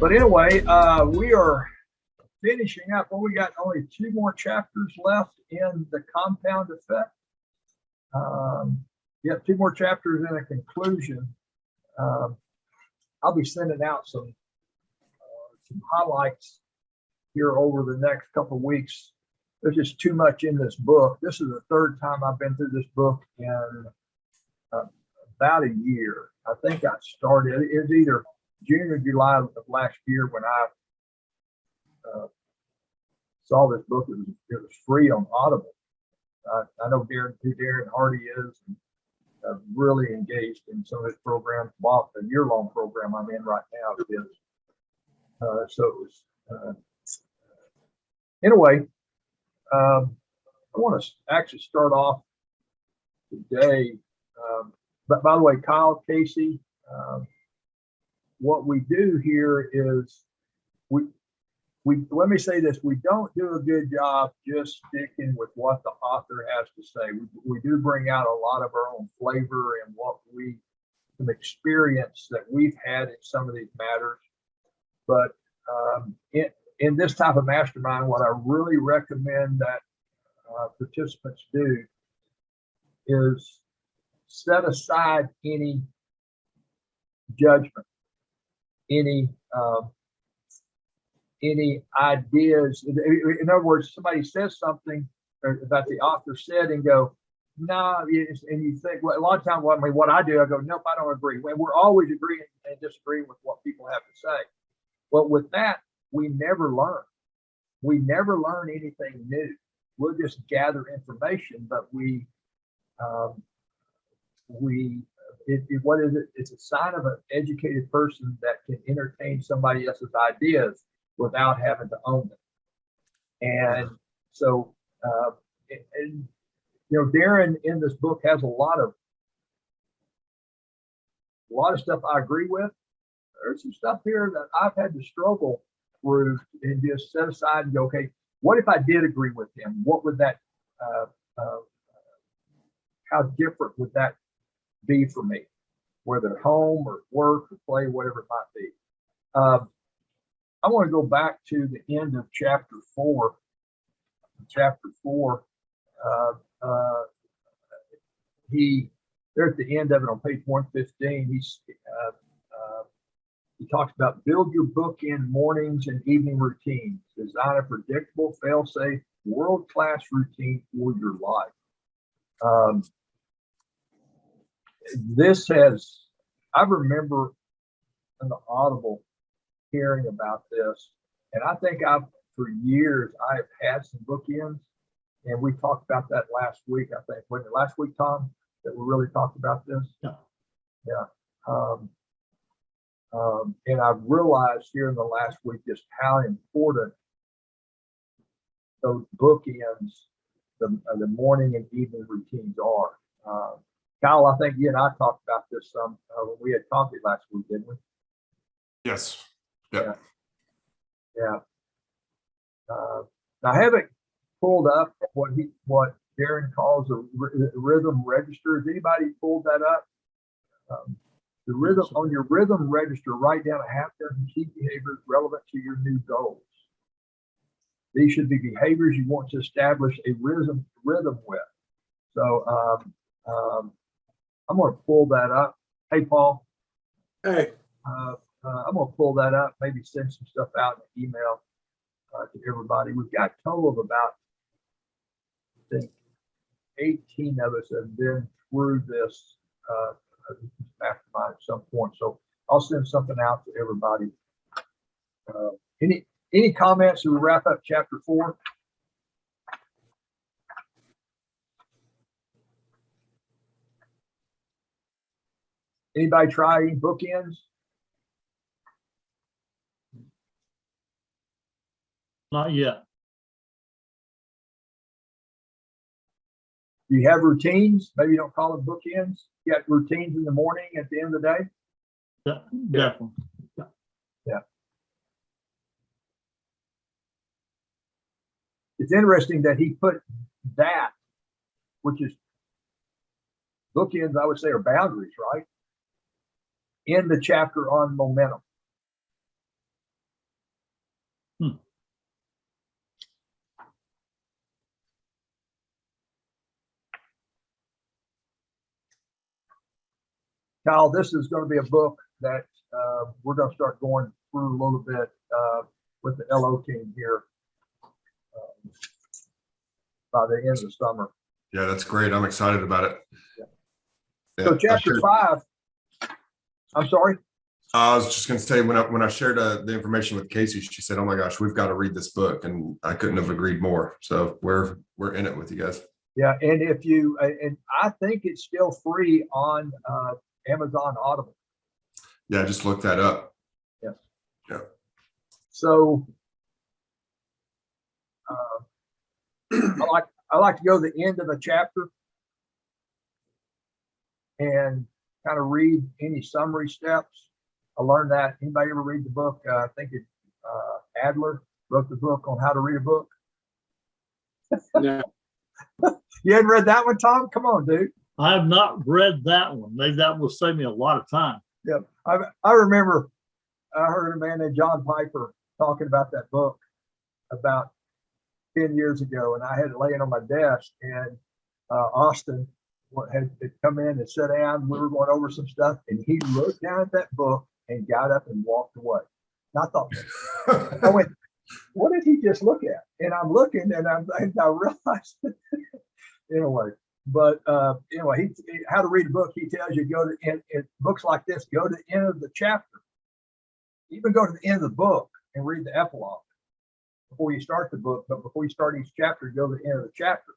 But anyway, we are finishing up. Well, we got only 2 more chapters left in the compound effect. Yeah, 2 more chapters and a conclusion. I'll be sending out some highlights here over the next couple of weeks. There's just too much in this book. This is the 3rd time I've been through this book in about a year. I think I started, it was either June or July of last year when I saw this book. It was free on Audible. I know who Daren Hardy is, and really engaged in some of his programs. Well, the year-long program I'm in right now is. So it was, anyway, I want to actually start off today. But by the way, Kyle, Casey, what we do here is we let me say this: we don't do a good job just sticking with what the author has to say. We do bring out a lot of our own flavor and some experience that we've had in some of these matters. But in this type of mastermind, what I really recommend that participants do is set aside any judgment, any ideas. In other words, somebody says something that the author said and go, no, and you think, well, a lot of times, what I do, I go, nope, I don't agree. We're always agreeing and disagreeing with what people have to say. Well, with that, we never learn. We never learn anything new. We'll just gather information, but what is it? It's a sign of an educated person that can entertain somebody else's ideas without having to own them. And so, and you know, Daren in this book has a lot of stuff I agree with. There's some stuff here that I've had to struggle through and just set aside and go, okay, what if I did agree with him? What would that, how different would that be for me, whether whole or work or play, whatever it might be. I want to go back to the end of chapter 4. Chapter 4, there at the end of it on page 115, he talks about build your bookend mornings and evening routines. Design a predictable, fail-safe, world-class routine for your life. I remember in the Audible hearing about this, and I think for years I've had some bookends, and we talked about that last week. I think wasn't it last week, Tom, that we really talked about this? Yeah. And I've realized here in the last week just how important those bookends, the morning and evening routines are. Kyle, I think you and I talked about this some when we had coffee last week, didn't we? Yes. Yep. Yeah. I haven't pulled up what Daren calls a rhythm register. Has anybody pulled that up? The rhythm on your rhythm register, write down a half dozen key behaviors relevant to your new goals. These should be behaviors you want to establish a rhythm with. So I'm going to pull that up. Hey, Paul. Hey. I'm going to pull that up, maybe send some stuff out in email to everybody. We've got a total of about, I think, 18 of us have been through this mastermind at some point. So I'll send something out to everybody. Any comments as we wrap up chapter 4? Anybody try any bookends? Not yet. Do you have routines? Maybe you don't call them bookends. You got routines in the morning at the end of the day? Yeah, definitely. Yeah. It's interesting that he put that, which is bookends, I would say, are boundaries, right? In the chapter on momentum. Kyle, this is going to be a book that we're going to start going through a little bit with the LO team here by the end of the summer. Yeah, that's great. I'm excited about it. Yeah. So chapter 5, I'm sorry. I was just going to say, when I shared the information with Casey, she said, "Oh my gosh, we've got to read this book," and I couldn't have agreed more. So we're in it with you guys. Yeah, and if you and I think it's still free on Amazon Audible. Yeah, just look that up. Yeah. Yeah. So I like to go to the end of a chapter and kind of read any summary steps. I learned that. Anybody ever read the book? I think it Adler wrote the book on how to read a book. No. You hadn't read that one, Tom? Come on, dude. I have not read that one. Maybe that will save me a lot of time. Yeah, I remember I heard a man named John Piper talking about that book about 10 years ago, and I had it laying on my desk, and Austin had come in and sat down. We were going over some stuff, and he looked down at that book and got up and walked away. And I thought, I went, what did he just look at? And I'm looking, and I realized anyway. But anyway, how to read a book. He tells you go to in books like this. Go to the end of the chapter. Even go to the end of the book and read the epilogue before you start the book. But before you start each chapter, go to the end of the chapter,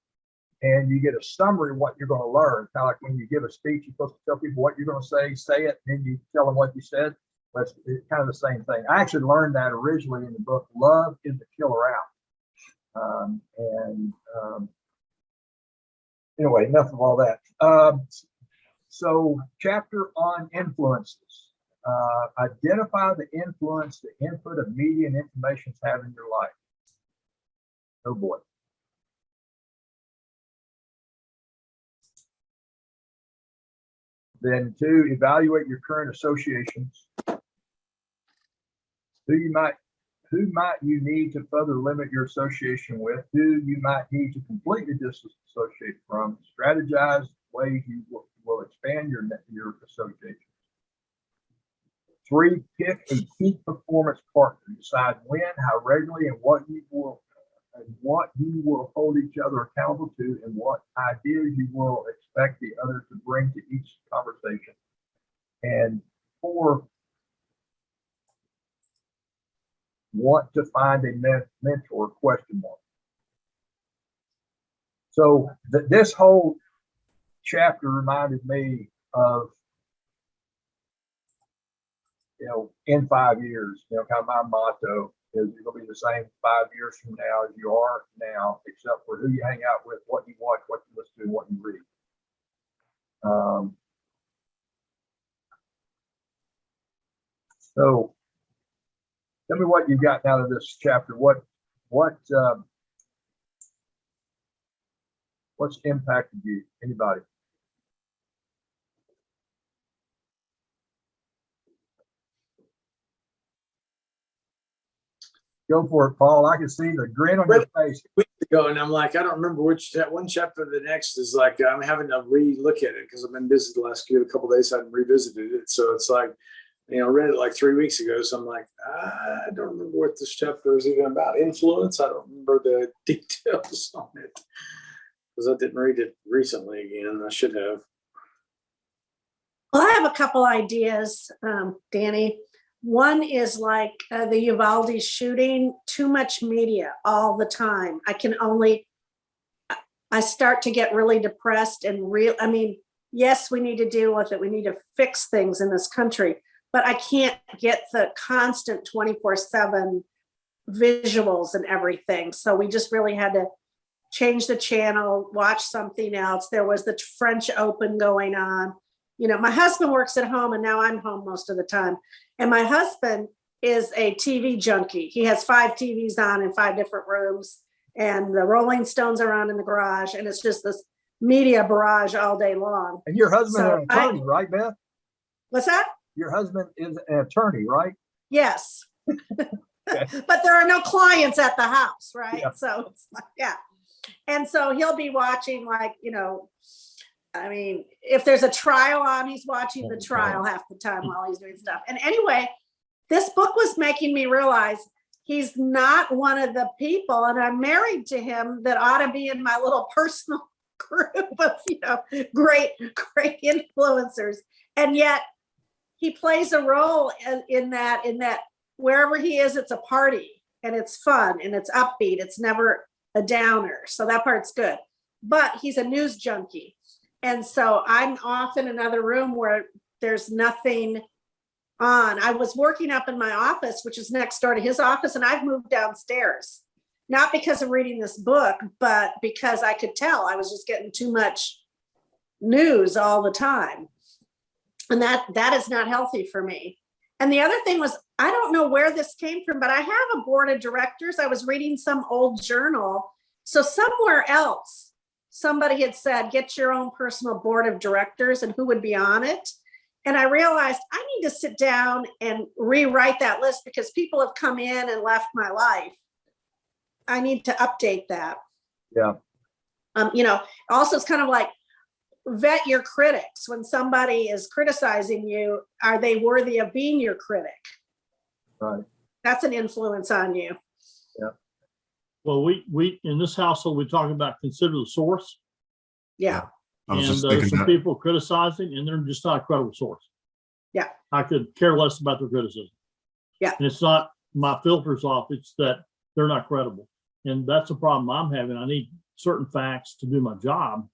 and you get a summary of what you're going to learn. Kind of like when you give a speech, you're supposed to tell people what you're going to say it, and then you tell them what you said. But it's kind of the same thing. I actually learned that originally in the book "Love is the Killer Out," anyway, enough of all that. So chapter on influences. Identify the influence the input of media and information have in your life. Oh boy. Then 2, evaluate your current associations. Who might you need to further limit your association with? Who you might need to completely disassociate from? Strategize ways you will expand your association. 3, pick a key performance partner. Decide when, how regularly, and what you will hold each other accountable to, and what ideas you will expect the other to bring to each conversation. And 4, want to find a mentor, question mark. So this whole chapter reminded me of, in 5 years, kind of my motto is you're going to be the same 5 years from now as you are now, except for who you hang out with, what you watch, what you listen to, and what you read. So tell me what you got out of this chapter. What's impacted you? Anybody? Go for it, Paul. I can see the grin on your face. Weeks ago, and I'm like, I don't remember which one chapter the next is. Like, I'm having to re-look at it because I've been busy the last couple of days. I haven't revisited it, so it's like, I read it like 3 weeks ago. So I'm like, I don't remember what this chapter is even about. Influence. I don't remember the details on it because I didn't read it recently again. I should have. Well, I have a couple ideas, Danny. One is like the Uvalde shooting, too much media all the time. I start to get really depressed and yes, we need to deal with it. We need to fix things in this country, but I can't get the constant 24/7 visuals and everything. So we just really had to change the channel, watch something else. There was the French Open going on. My husband works at home, and now I'm home most of the time. And my husband is a TV junkie. He has 5 TVs on in 5 different rooms, and the Rolling Stones are on in the garage. And it's just this media barrage all day long. And your husband is an attorney, right, Beth? What's that? Your husband is an attorney, right? Yes. But there are no clients at the house, right? Yeah. So it's like, yeah. And so he'll be watching I mean, if there's a trial on, he's watching the trial half the time while he's doing stuff. And anyway, this book was making me realize he's not one of the people, and I'm married to him, that ought to be in my little personal group of, great influencers. And yet he plays a role in that wherever he is, it's a party and it's fun and it's upbeat. It's never a downer. So that part's good. But he's a news junkie. And so I'm off in another room where there's nothing on. I was working up in my office, which is next door to his office, and I've moved downstairs, not because of reading this book, but because I could tell I was just getting too much news all the time. And that is not healthy for me. And the other thing was, I don't know where this came from, but I have a board of directors. I was reading some old journal. So somewhere else, somebody had said, get your own personal board of directors and who would be on it. And I realized I need to sit down and rewrite that list because people have come in and left my life. I need to update that. Yeah. Also it's kind of like vet your critics. When somebody is criticizing you, are they worthy of being your critic? Right. That's an influence on you. Yeah. Well, we in this household, we talk about consider the source. Yeah. I was And just there's thinking some that. people criticizing, and they're just not a credible source. Yeah. I could care less about their criticism. Yeah. And it's not my filters off, it's that they're not credible. And that's a problem I'm having. I need certain facts to do my job,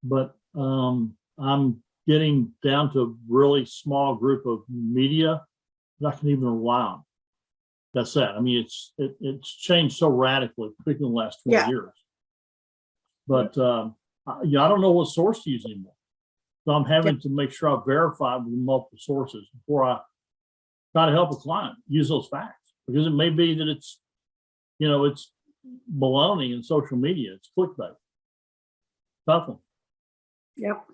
but I'm getting down to a really small group of media that I can even rely on. That's that. I mean, it's changed so radically, particularly in the last 20 years. But I don't know what source to use anymore. So I'm having to make sure I verify with multiple sources before I try to help a client use those facts, because it may be that it's baloney in social media. It's clickbait. Tough one. Yep.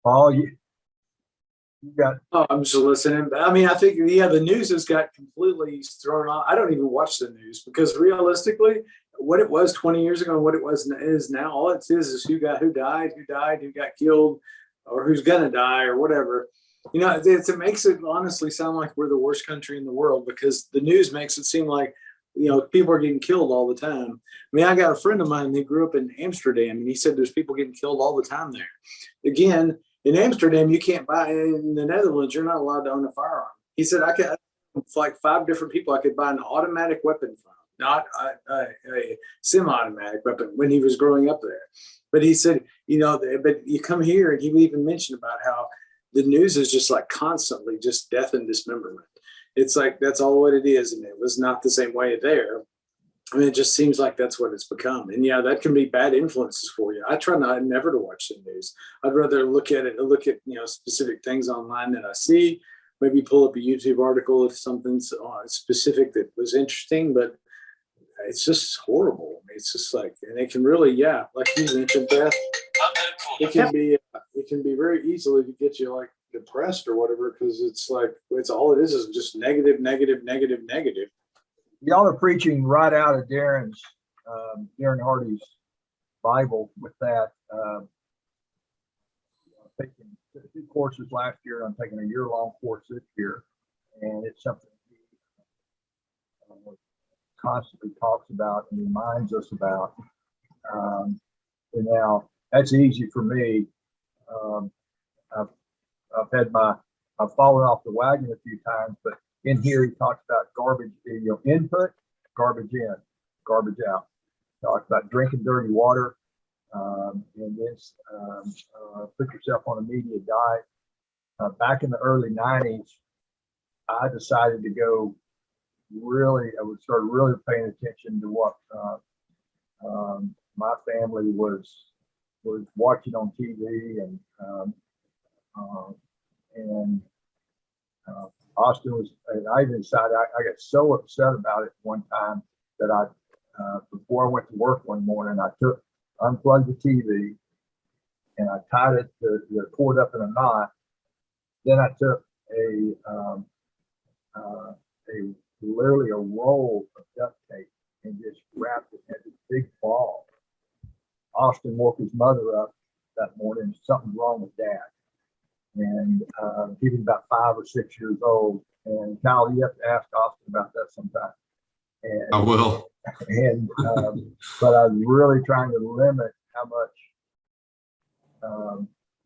Paul, you got, Oh, I'm just listening. I mean, I think, the news has got completely thrown off. I don't even watch the news because realistically, what it was 20 years ago and what it is now, all it is who died, who got killed, or who's gonna die, or whatever. It makes it honestly sound like we're the worst country in the world because the news makes it seem like people are getting killed all the time. I mean, I got a friend of mine that grew up in Amsterdam, and he said there's people getting killed all the time there. Again, in Amsterdam, you can't buy. In the Netherlands, you're not allowed to own a firearm. He said I could, like 5 different people, I could buy an automatic weapon from, not a semi-automatic weapon when he was growing up there. But he said, but you come here, and he even mentioned about how the news is just like constantly just death and dismemberment. It's like that's all what it is, and it was not the same way there. I mean, it just seems like that's what it's become. And that can be bad influences for you. I try never to watch the news. I'd rather look at specific things online that I see, maybe pull up a YouTube article if something's specific that was interesting, but it's just horrible. It's just like, and it can really, like you mentioned, Beth, it can be very easily to get you like depressed or whatever, because it's like, it's all it is just negative. y'all are preaching right out of Daren Hardy's Bible with that. Taking 2 courses last year. I'm taking a year-long course this year, and it's something he constantly talks about and reminds us about. And now that's easy for me. I've fallen off the wagon a few times, but in here he talks about garbage, input, garbage in, garbage out. Talks about drinking dirty water, and then put yourself on a media diet. Back in the early 90s, I decided to go I would start really paying attention to what my family was watching on TV, and Austin was, and I even decided I got so upset about it one time that before I went to work one morning, I unplugged the TV and I tied the cord up in a knot. Then I took literally a roll of duct tape and just wrapped it in a big ball. Austin woke his mother up that morning, something's wrong with Dad. And he was about 5 or 6 years old. And Kyle, you have to ask Austin about that sometime. And, I will. and but I was really trying to limit how much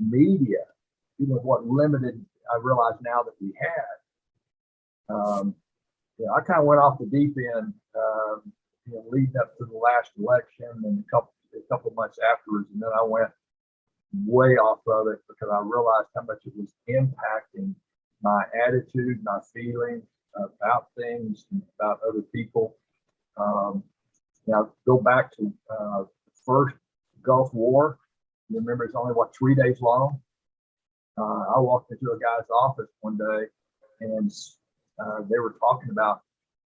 media, even what limited I realize now that we had. You know, I kind of went off the deep end, you know, leading up to the last election and a couple of months afterwards, and then I went way off of it because I realized how much it was impacting my attitude, my feelings about things, and about other people. Now go back to the first Gulf War. You remember it's only 3 days long. I walked into a guy's office one day, and they were talking about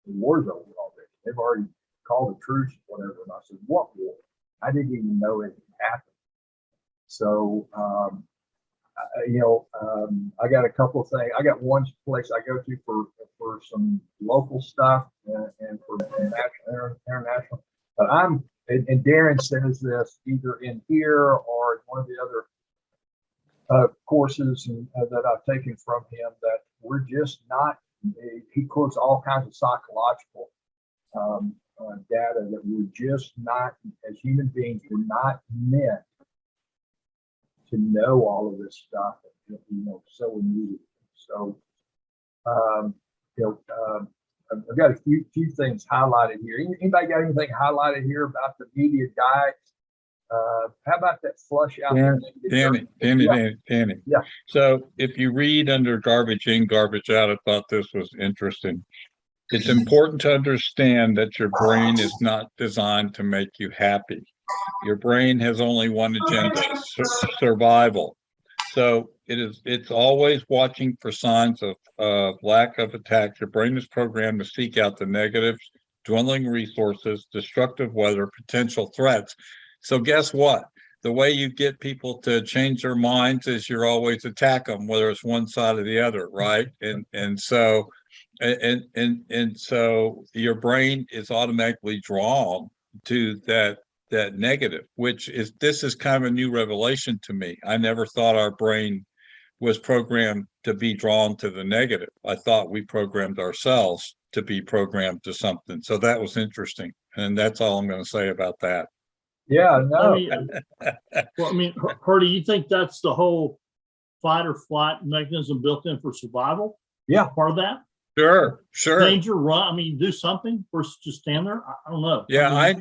the war's over already. They've already called a truce, whatever. And I said, "What war?" I didn't even know it had happened. So, I got a couple of things. I got one place I go to for some local stuff and for national, international. But and Daren says this either in here or in one of the other courses that I've taken from him, that we're just not, he quotes all kinds of psychological data that we're just not, as human beings, we're not meant to know all of this stuff, so immediately. So, I've got a few things highlighted here. Anybody got anything highlighted here about the media diet? How about that flush out? Danny. Yeah. So if you read under garbage in, garbage out, I thought this was interesting. It's important to understand that your brain is not designed to make you happy. Your brain has only one agenda, survival. So it's always watching for signs of lack of attack. Your brain is programmed to seek out the negatives, dwindling resources, destructive weather, potential threats. So guess what? The way you get people to change their minds is you're always attack them, whether it's one side or the other, right? And so your brain is automatically drawn to that negative, this is kind of a new revelation to me. I never thought our brain was programmed to be drawn to the negative. I thought we programmed ourselves to be programmed to something. So that was interesting. And that's all I'm going to say about that. Yeah, no. Hardy, you think that's the whole fight or flight mechanism built in for survival? Yeah. Part of that? Sure. Danger, run. Do something versus just stand there. I don't know. Yeah,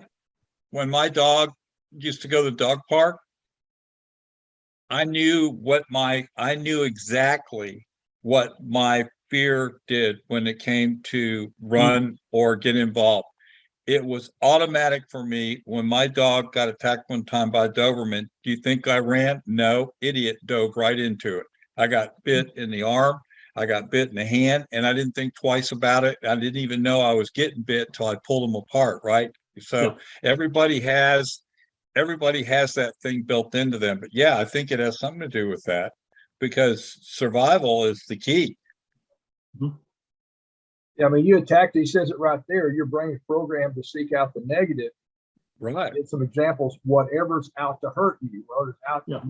when my dog used to go to the dog park, I knew exactly what my fear did when it came to run or get involved. It was automatic for me. When my dog got attacked one time by a Doberman, do you think I ran? No, idiot, dove right into it. I got bit in the arm. I got bit in the hand, and I didn't think twice about it. I didn't even know I was getting bit till I pulled them apart, right? So everybody has that thing built into them. But yeah, I think it has something to do with that, because survival is the key. Mm-hmm. Yeah, you attacked, he says it right there. Your brain is programmed to seek out the negative. Right. Get some examples. Whatever's out to hurt you. Well, it's out. Yeah.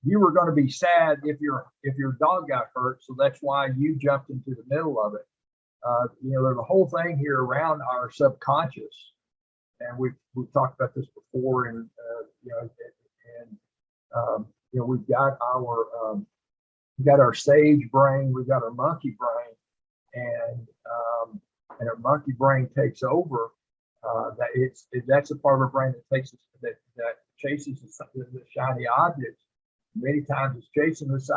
You were going to be sad if your dog got hurt, so that's why you jumped into the middle of it. There's a whole thing here around our subconscious, and we've talked about this before. And we've got our sage brain, we've got our monkey brain, and our monkey brain takes over. That's a part of our brain that chases the shiny objects. Many times it's chasing those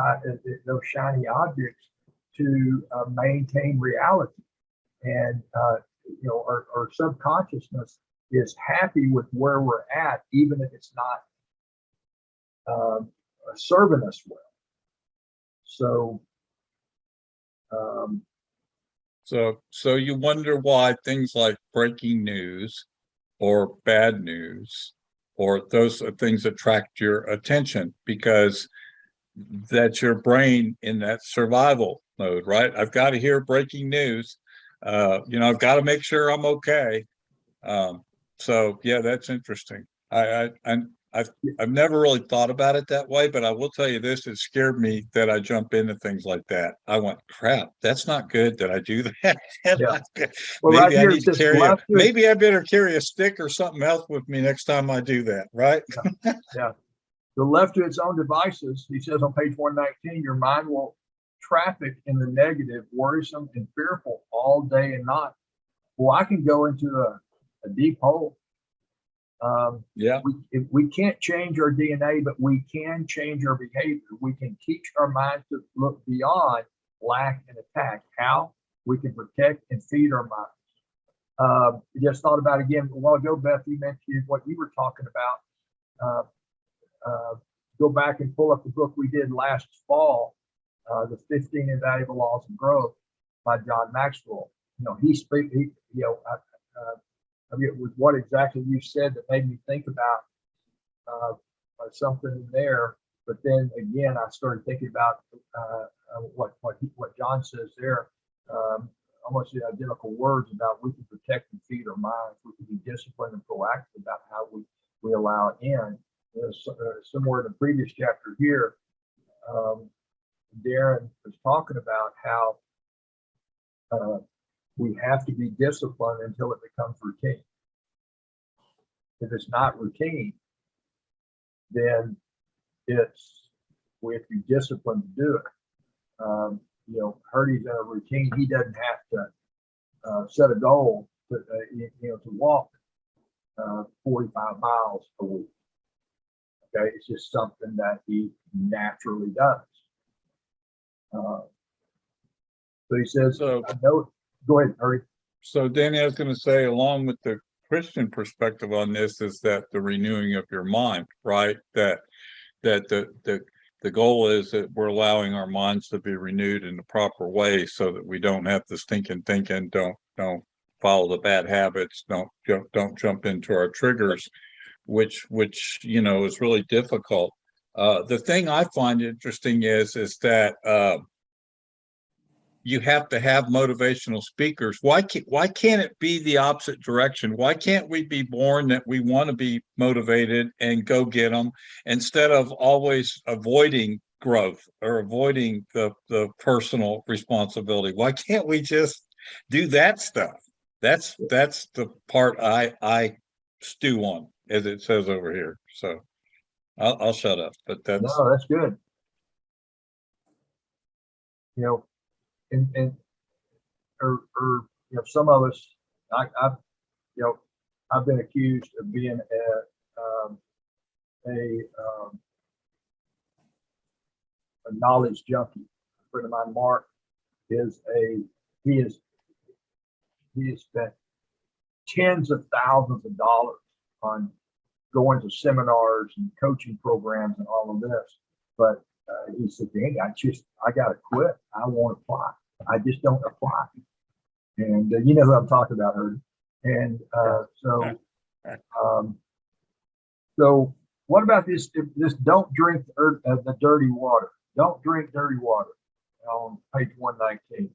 shiny objects to maintain reality. And our subconsciousness is happy with where we're at, even if it's not serving us well. So you wonder why things like breaking news or bad news or those things attract your attention, because that's your brain in that survival mode, right? I've got to hear breaking news. I've got to make sure I'm okay. So yeah, that's interesting. I've never really thought about it that way, but I will tell you this, it scared me that I jump into things like that. I went, crap, that's not good that I do that. Yeah. Well, right Maybe I here need it to says carry left. maybe I better carry a stick or something else with me next time I do that, right? Yeah. The left to its own devices, he says on page 119, your mind will traffic in the negative, worrisome, and fearful all day and night. Well, I can go into a deep hole. Yeah. We can't change our DNA, but we can change our behavior. We can teach our mind to look beyond lack and attack. How? We can protect and feed our minds. Just thought about again a while ago, Beth, you mentioned what you were talking about. Go back and pull up the book we did last fall, the 15 Invaluable Laws of Growth by John Maxwell. You know, I mean, it was what exactly you said that made me think about something in there. But then again, I started thinking about what John says there. Almost the identical words about we can protect and feed our minds. We can be disciplined and proactive about how we allow it in. Somewhere in the previous chapter here, Daren was talking about how we have to be disciplined until it becomes routine. If it's not routine, then we have to be disciplined to do it. You know, Hardy's in a routine. He doesn't have to set a goal to walk 45 miles a week. Okay, it's just something that he naturally does. So he says, So, go ahead, Hardy. So Danny, I was going to say, along with the Christian perspective on this, is that the renewing of your mind, right? That the goal is that we're allowing our minds to be renewed in the proper way, so that we don't have to thinking, don't follow the bad habits, don't jump into our triggers, which you know is really difficult. The thing I find interesting is that you have to have motivational speakers. Why can't it be the opposite direction? Why can't we be born that we want to be motivated and go get them, instead of always avoiding growth or avoiding the personal responsibility? Why can't we just do that stuff? That's the part I stew on, as it says over here. So I'll shut up, but that's good. You know, or you know, some of us, I've been accused of being a knowledge junkie. A friend of mine, Mark, he has spent tens of thousands of dollars on going to seminars and coaching programs and all of this. But he said, Danny, I got to quit. I won't apply. I just don't apply. And you know who I'm talking about, Hardy. And so what about this don't drink the dirty water. Don't drink dirty water on page 119.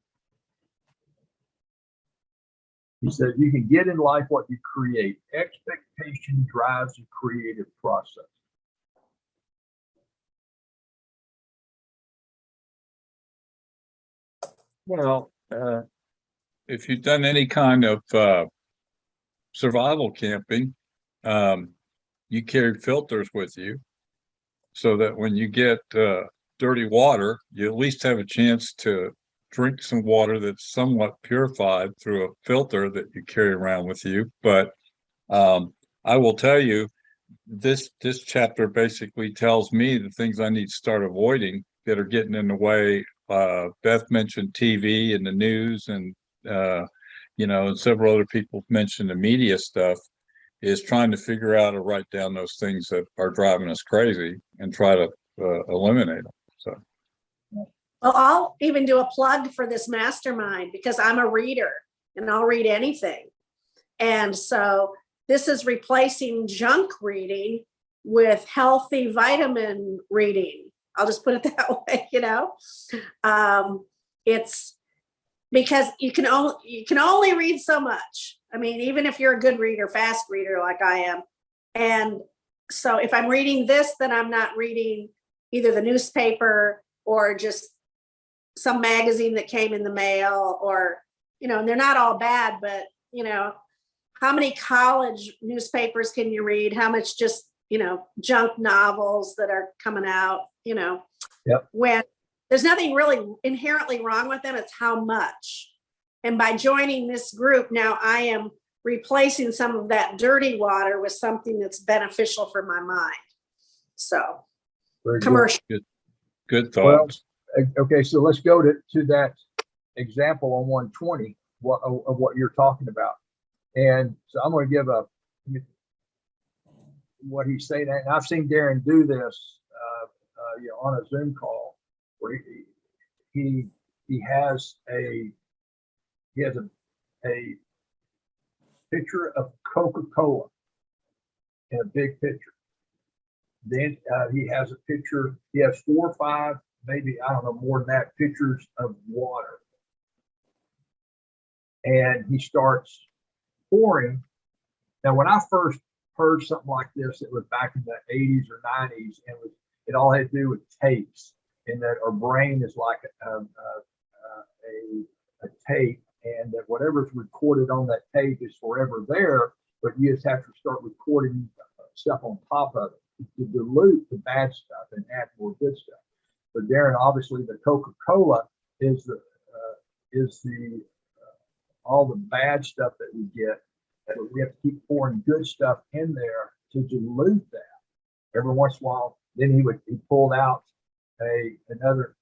He said, you can get in life what you create. Expectation drives the creative process. well. If you've done any kind of survival camping, you carry filters with you, so that when you get dirty water, you at least have a chance to drink some water that's somewhat purified through a filter that you carry around with you. But I will tell you, this chapter basically tells me the things I need to start avoiding that are getting in the way. Beth mentioned TV and the news, and and several other people mentioned the media stuff, is trying to figure out to write down those things that are driving us crazy and try to eliminate them. So, Well, I'll even do a plug for this mastermind because I'm a reader and I'll read anything. And so this is replacing junk reading with healthy vitamin reading. I'll just put it that way, It's because you can only read so much. I mean, even if you're a good reader, fast reader like I am, and So if I'm reading this, then I'm not reading either the newspaper or just some magazine that came in the mail, or, and they're not all bad, but, how many college newspapers can you read? How much just, junk novels that are coming out, Yep. when there's nothing really inherently wrong with them. It's how much. And by joining this group, now I am replacing some of that dirty water with something that's beneficial for my mind. So Very good. commercial. Good thoughts. Okay, so let's go to that example on 120 of what you're talking about. And so I'm going to give what he's saying. And I've seen Daren do this on a Zoom call where he has a picture of Coca-Cola in a big picture. Then he has a picture, he has 4 or 5, maybe, I don't know, more than that, pictures of water. And he starts pouring. Now, when I first heard something like this, it was back in the 80s or 90s, and it all had to do with tapes, and that our brain is like a tape, and that whatever's recorded on that tape is forever there, but you just have to start recording stuff on top of it to dilute the bad stuff and add more good stuff. But Daren, obviously, the Coca-Cola is the all the bad stuff that we get. But we have to keep pouring good stuff in there to dilute that. Every once in a while, then he pulled out another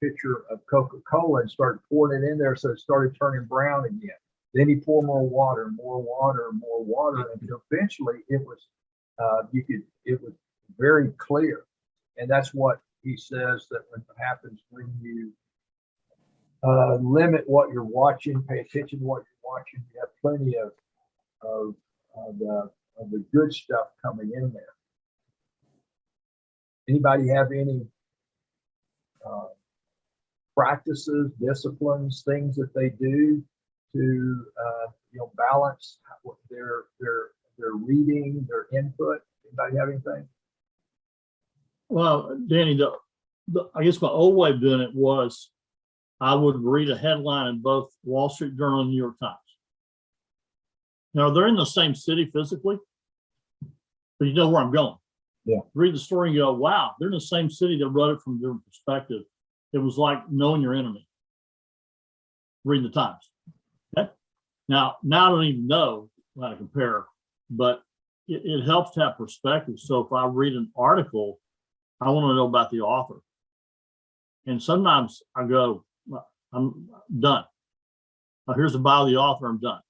pitcher of Coca-Cola and started pouring it in there, so it started turning brown again. Then he poured more water, until eventually it was very clear. And that's what he says that when it happens when you limit what you're watching, pay attention to what you're watching, you have plenty of the good stuff coming in there. Anybody have any practices, disciplines, things that they do to balance their reading, their input? Anybody have anything? Well, Danny, I guess my old way of doing it was I would read a headline in both Wall Street Journal and New York Times. Now, they're in the same city physically, but you know where I'm going. Yeah. Read the story and go, wow, they're in the same city that wrote it from a different perspective. It was like knowing your enemy. Read the Times. Okay. Now I don't even know how to compare, but it helps to have perspective. So if I read an article, I want to know about the author. And sometimes I go, I'm done. Here's the bio of the author, I'm done.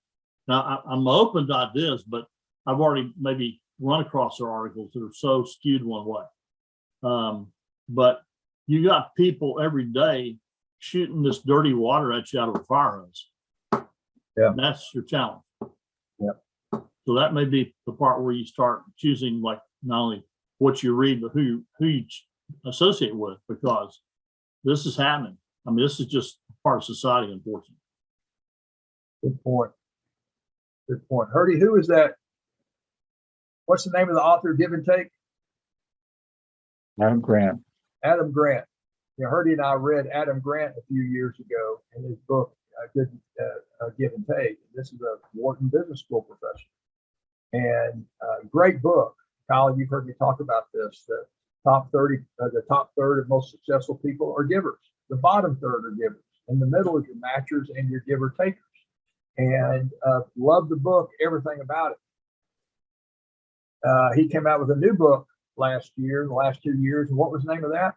Now I'm open to ideas, but I've already maybe run across their articles that are so skewed one way. But you got people every day shooting this dirty water at you out of a fire hose. Yeah. And that's your challenge. Yeah. So that may be the part where you start choosing, like, not only what you read, but who you associate with, because this is happening. I mean, this is just part of society, unfortunately. Good point. Good point. Hardy, who is that? What's the name of the author, Give and Take? Adam Grant. Adam Grant. Hardy and I read Adam Grant a few years ago in his book, Give and Take. This is a Wharton Business School professor. And great book. Kyle, you've heard me talk about this. The top 30, the top third of most successful people are givers. The bottom third are givers. In the middle is your matchers and your giver takers. And love the book, everything about it. He came out with a new book last year, the last 2 years. And what was the name of that?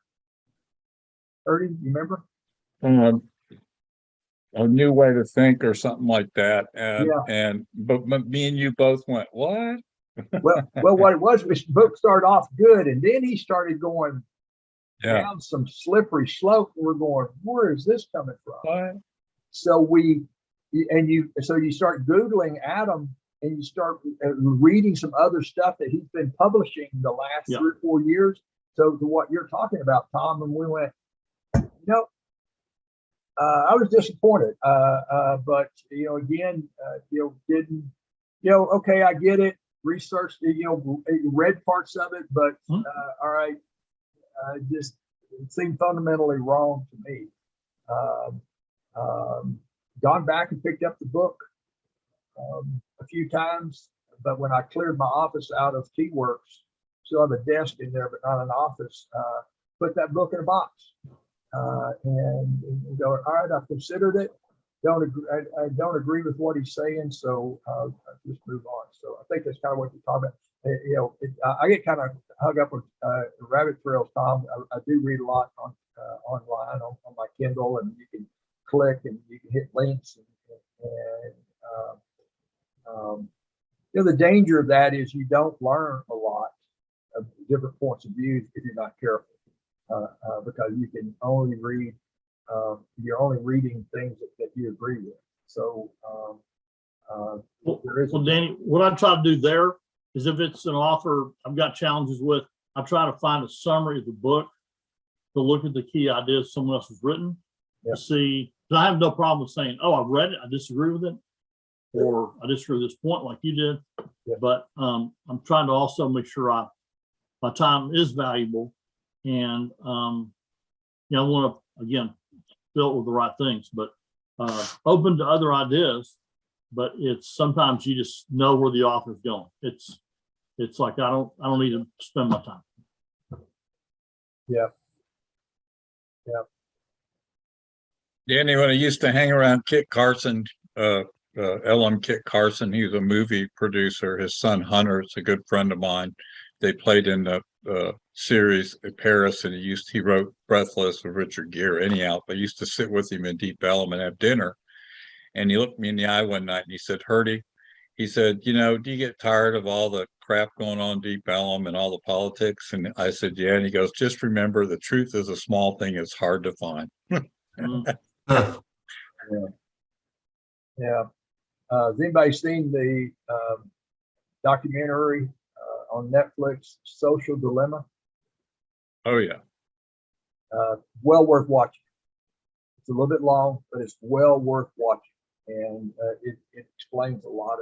Hardy, you remember? A new way to think or something like that. Yeah. But me and you both went, what? well, what it was, the book started off good, and then he started going down some slippery slope. And we're going, where is this coming from? What? So you start Googling Adam, and you start reading some other stuff that he's been publishing the last 3 or 4 years. So to what you're talking about, Tom, and we went, I was disappointed, but again, didn't, okay, I get it. researched, read parts of it, but Hmm. all right, just it seemed fundamentally wrong to me. Um, Gone back and picked up the book a few times, but when I cleared my office out of Keyworks, still have a desk in there, but not an office. Put that book in a box and go. All right, I've considered it. Don't agree. I don't agree with what he's saying, so I just move on. So I think that's kind of what you're talking about. I get kind of hung up with rabbit trails, Tom. I do read a lot on online on my Kindle, and you can click and you can hit links the danger of that is you don't learn a lot of different points of view if you're not careful, because you can only read, you're only reading things that you agree with. So there is. Well, Danny, what I try to do there is if it's an author I've got challenges with, I try to find a summary of the book to look at the key ideas someone else has written Yeah. to see. I have no problem with saying, "Oh, I read it, I disagree with it," or "I disagree with this point," like you did. Yeah. But I'm trying to also make sure my time is valuable, and I want to again fill it with the right things, but open to other ideas. But it's sometimes you just know where the author's going. It's like I don't need to spend my time. Yeah. Danny, when I used to hang around Kit Carson, LM Kit Carson, he was a movie producer. His son Hunter is a good friend of mine. They played in the series in Paris, and he wrote Breathless with Richard Gere. Anyhow, I used to sit with him in Deep Ellum and have dinner. And he looked me in the eye one night and he said, "Hardy," he said, "do you get tired of all the crap going on in Deep Ellum and all the politics?" And I said, "Yeah." And he goes, "Just remember, the truth is a small thing. It's hard to find." Yeah. Has anybody seen the documentary on Netflix, Social Dilemma? Oh, yeah. Well worth watching. It's a little bit long, but it's well worth watching, and it explains a lot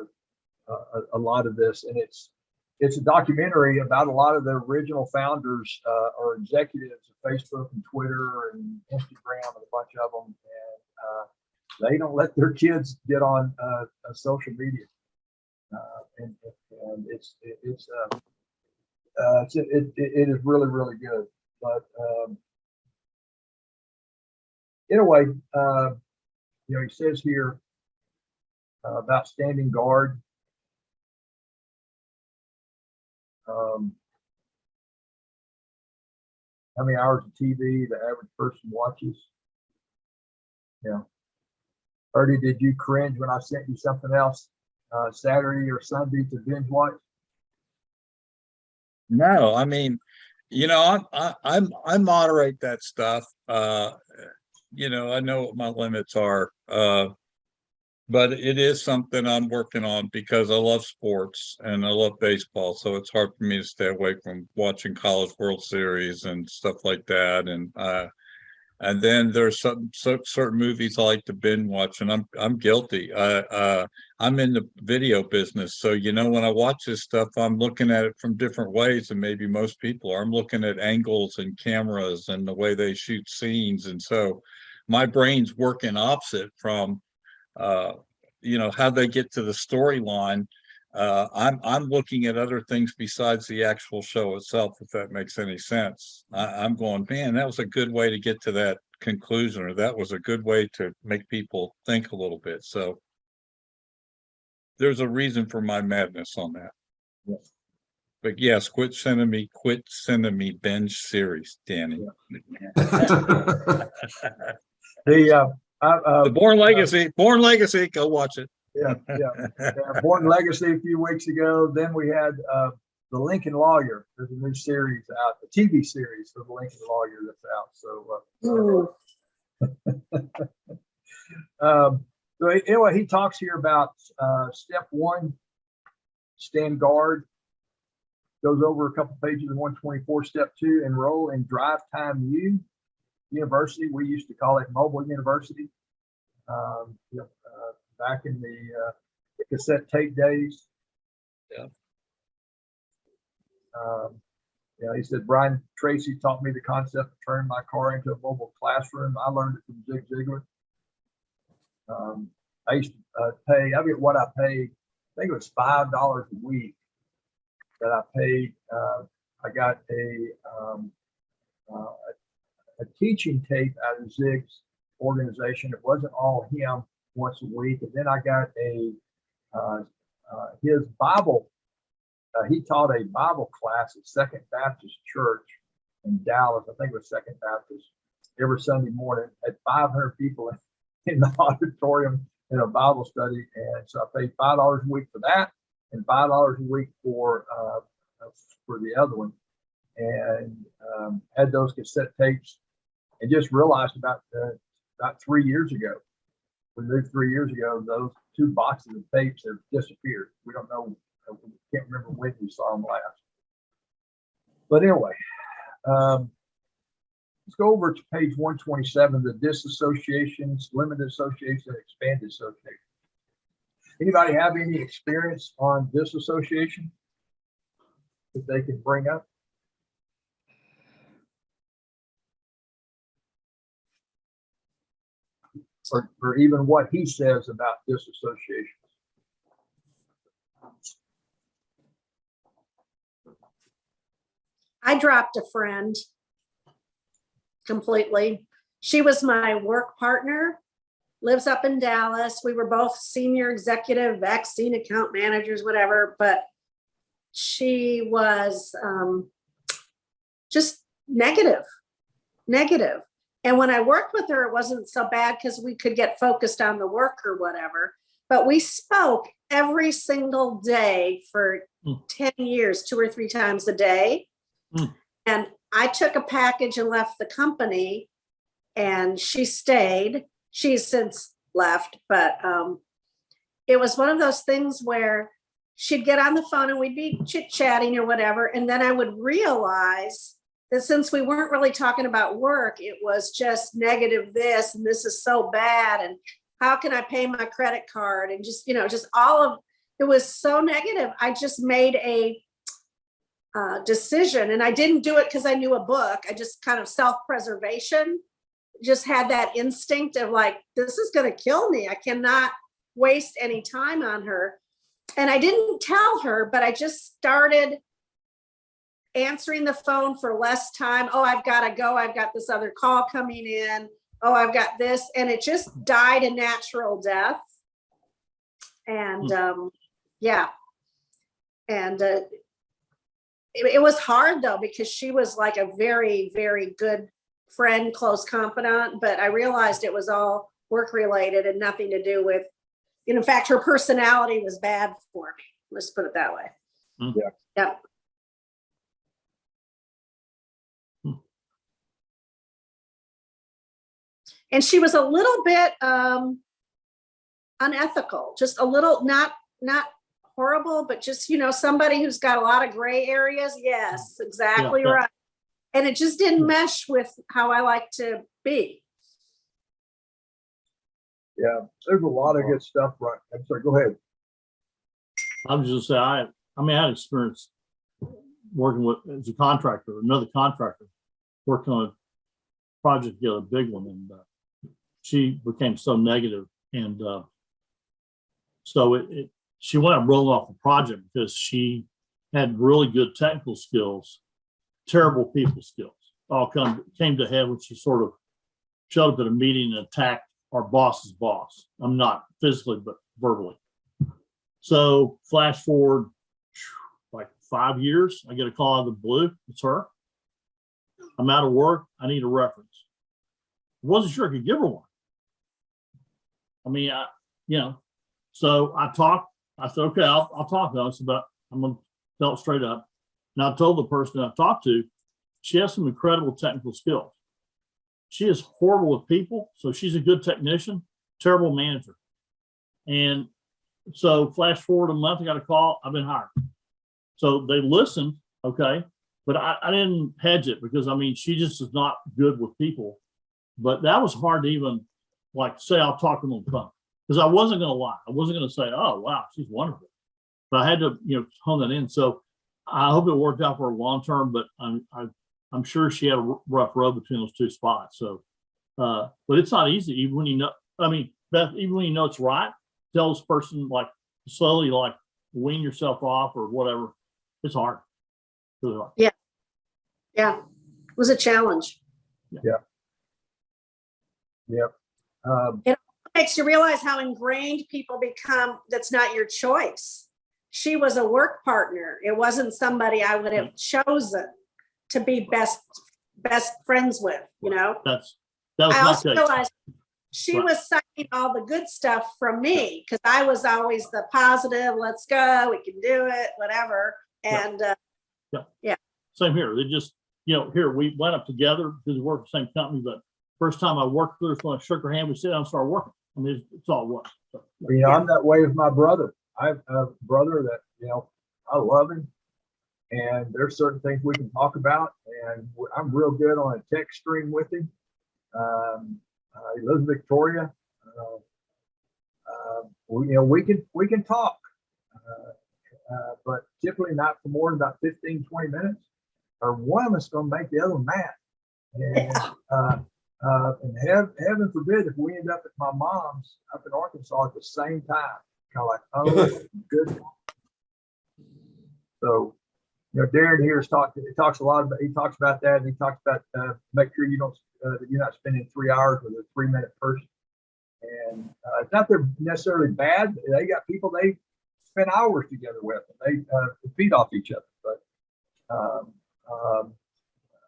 of this. And it's a documentary about a lot of the original founders or executives of Facebook and Twitter and Instagram and a bunch of them, and they don't let their kids get on social media, and it is really, really good. But anyway, he says here about standing guard. How many hours of TV the average person watches? Yeah. Hardy, did you cringe when I sent you something else Saturday or Sunday to binge watch? No, I mean, I moderate that stuff. I know what my limits are. But it is something I'm working on because I love sports and I love baseball. So it's hard for me to stay away from watching College World Series and stuff like that. And then there's certain movies I like to binge watch, and I'm guilty. I'm in the video business, so when I watch this stuff, I'm looking at it from different ways than maybe most people are. I'm looking at angles and cameras and the way they shoot scenes, and so my brain's working opposite from how they get to the storyline. I'm looking at other things besides the actual show itself, if that makes any sense. I'm going, man, that was a good way to get to that conclusion, or that was a good way to make people think a little bit. So there's a reason for my madness on that. Yes. But yes, quit sending me binge series, Danny. The Born Legacy, go watch it. Yeah. Born Legacy a few weeks ago. Then we had The Lincoln Lawyer. There's a new series out, a TV series for The Lincoln Lawyer that's out. So anyway, he talks here about step one, stand guard. Goes over a couple pages of 124. Step two, enroll in Drive Time U University. We used to call it Mobile University. Back in the cassette tape days. Yeah. You know, he said, Brian Tracy taught me the concept of turning my car into a mobile classroom. I learned it from Zig Ziglar. I used to pay, I forget what I paid. I think it was $5 a week that I paid. I got a teaching tape out of Zig's organization. It wasn't all him once a week. And then I got his Bible. He taught a Bible class at Second Baptist Church in Dallas. I think it was Second Baptist every Sunday morning at 500 people in the auditorium in a Bible study. And so I paid $5 a week for that and $5 a week for the other one. And had those cassette tapes and just realized about 3 years ago, we moved 3 years ago, those 2 boxes of tapes have disappeared. We don't know, we can't remember when we saw them last. But anyway, let's go over to page 127, the disassociations, limited association, expanded association. Anybody have any experience on disassociation that they can bring up? Or even what he says about disassociation. I dropped a friend completely. She was my work partner, lives up in Dallas. We were both senior executive vaccine account managers, whatever, but she was just negative. And when I worked with her, it wasn't so bad because we could get focused on the work or whatever. But we spoke every single day for 10 years, 2 or 3 times a day. And I took a package and left the company, and she stayed. She's since left, but it was one of those things where she'd get on the phone and we'd be chit-chatting or whatever. And then I would realize that since we weren't really talking about work, it was just negative this, and this is so bad, and how can I pay my credit card? And just, just all of it was so negative. I just made a decision, and I didn't do it because I knew a book. I just kind of self-preservation, just had that instinct of like, this is going to kill me. I cannot waste any time on her. And I didn't tell her, but I just started answering the phone for less time. Oh, I've got to go. I've got this other call coming in. Oh, I've got this. And it just died a natural death. And yeah. And it was hard though, because she was like a very, very good friend, close confidant. But I realized it was all work related and nothing to do with, in fact, her personality was bad for me. Let's put it that way. Yeah. Yeah. And she was a little bit unethical, just a little, not horrible, but just, somebody who's got a lot of gray areas. Yes, exactly right. And it just didn't mesh with how I like to be. Yeah, there's a lot of good stuff. Right. I'm sorry, go ahead. I was just saying, I had experience working with, as a contractor, another contractor, working on a project together, a big one, and she became so negative, and so she went up rolling off the project because she had really good technical skills, terrible people skills. All came to head when she sort of showed up at a meeting and attacked our boss's boss. I'm not physically, but verbally. So flash forward like 5 years, I get a call out of the blue. It's her. I'm out of work. I need a reference. I wasn't sure I could give her one. I mean, so I talked. I said, okay, I'll talk to us about, I'm going to tell it straight up. And I told the person I talked to, she has some incredible technical skills. She is horrible with people. So she's a good technician, terrible manager. And so flash forward a month, I got a call, I've been hired. So they listened, okay, but I didn't hedge it because, she just is not good with people. But that was hard to even say I'll talk to them on the phone, because I wasn't going to lie. I wasn't going to say, oh, wow, she's wonderful. But I had to, hone that in. So I hope it worked out for her long term, but I'm sure she had a rough road between those two spots. So, but it's not easy, even when you know. I mean, Beth, even when you know it's right, tell this person like slowly, like wean yourself off or whatever. It's hard. Really hard. Yeah. It was a challenge. Yep. It makes you realize how ingrained people become. That's not your choice. She was a work partner. It wasn't somebody I would have chosen to be best friends with, you know. That was I my also case. realized she was sucking all the good stuff from me because I was always the positive, let's go, we can do it, whatever. And Same here. They just, here we went up together because we work for the same company, but first time I worked with her, when I shook her hand, we sit down and started working. I mean, it's all work. So, I'm that way with my brother. I have a brother that, I love him. And there's certain things we can talk about. And I'm real good on a text stream with him. He lives in Victoria. We can talk, but typically not for more than about 15, 20 minutes, or one of us going to make the other one mad. And heaven forbid if we end up at my mom's up in Arkansas at the same time, kind of like, oh, good. So, Daren here he talks a lot about, he talks about that. And he talks about make sure you're not spending 3 hours with a 3-minute person. And it's not they're necessarily bad. They got people they spend hours together with. And they feed off each other. But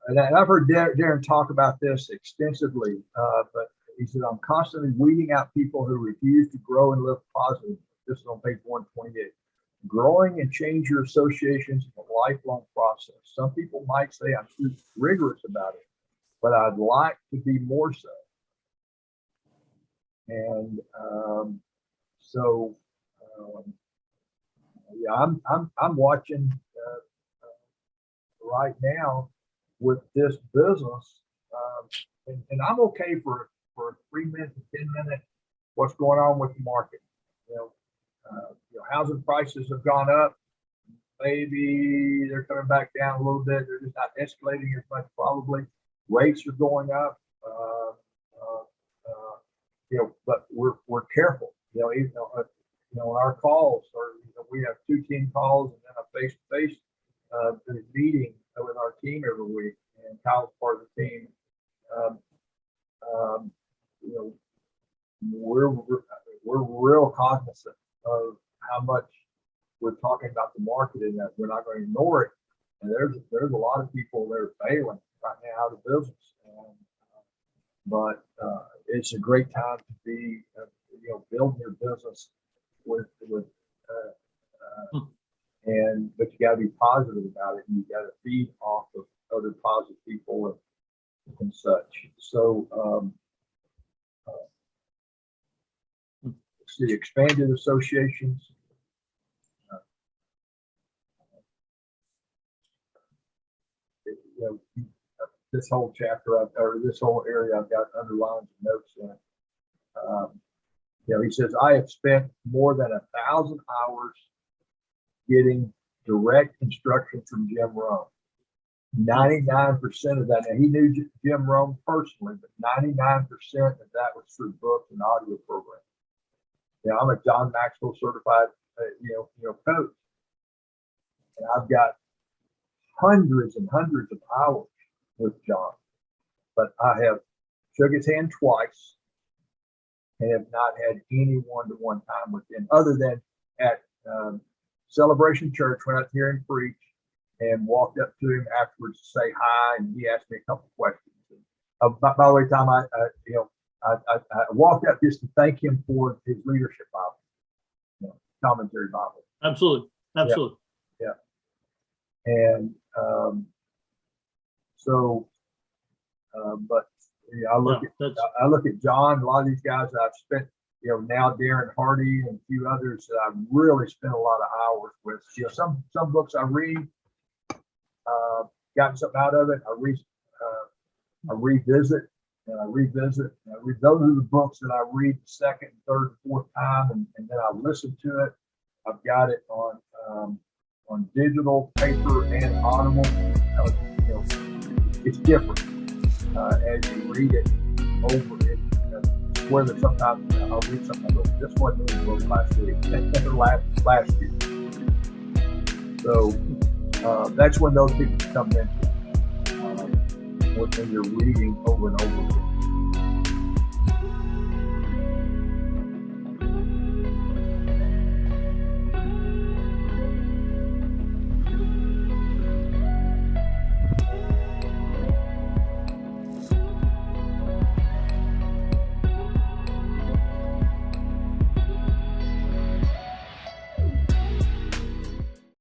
and I've heard Daren talk about this extensively. But he said, I'm constantly weeding out people who refuse to grow and live positive. This is on page 128. Growing and change your associations is a lifelong process. Some people might say I'm too rigorous about it, but I'd like to be more so. And I'm watching right now with this business, and I'm okay for 3 minutes to 10 minutes. What's going on with the market? Housing prices have gone up. Maybe they're coming back down a little bit. They're just not escalating as much. Probably rates are going up. But we're careful. On our calls, or we have 2 team calls and then a face-to-face meeting with our team every week. And Kyle's part of the team. We're real cognizant of how much we're talking about the market and that we're not going to ignore it. And there's a lot of people that are failing right now out of business. But it's a great time to be, building your business but you got to be positive about it, and you got to feed off of other positive people and such. So, the expanded associations. This whole chapter or this whole area I've got underlines and notes in it. He says, I have spent more than 1,000 hours getting direct instruction from Jim Rohn. 99% of that, and he knew Jim Rohn personally, but 99% of that was through books and audio programs. I'm a John Maxwell certified, coach, and I've got hundreds and hundreds of hours with John, but I have shook his hand twice and have not had any one-to-one time with him, other than at Celebration Church when I was here and preach, and walked up to him afterwards to say hi, and he asked me a couple of questions. By the way, Tom, I walked up just to thank him for his leadership Bible, commentary Bible. Absolutely. Yeah. And I look at John, a lot of these guys that I've spent, now Daren Hardy and a few others that I've really spent a lot of hours with. Some books I read, gotten something out of it. I revisit and I revisit. Those are the books that I read the second, third, fourth time, and then I listen to it. I've got it on on digital, paper, and audible, you know, it's different as you read it over it. Whether sometimes I'll read something, I go, this wasn't in the book last week, last year. So that's when those people come in, when you're reading over and over again.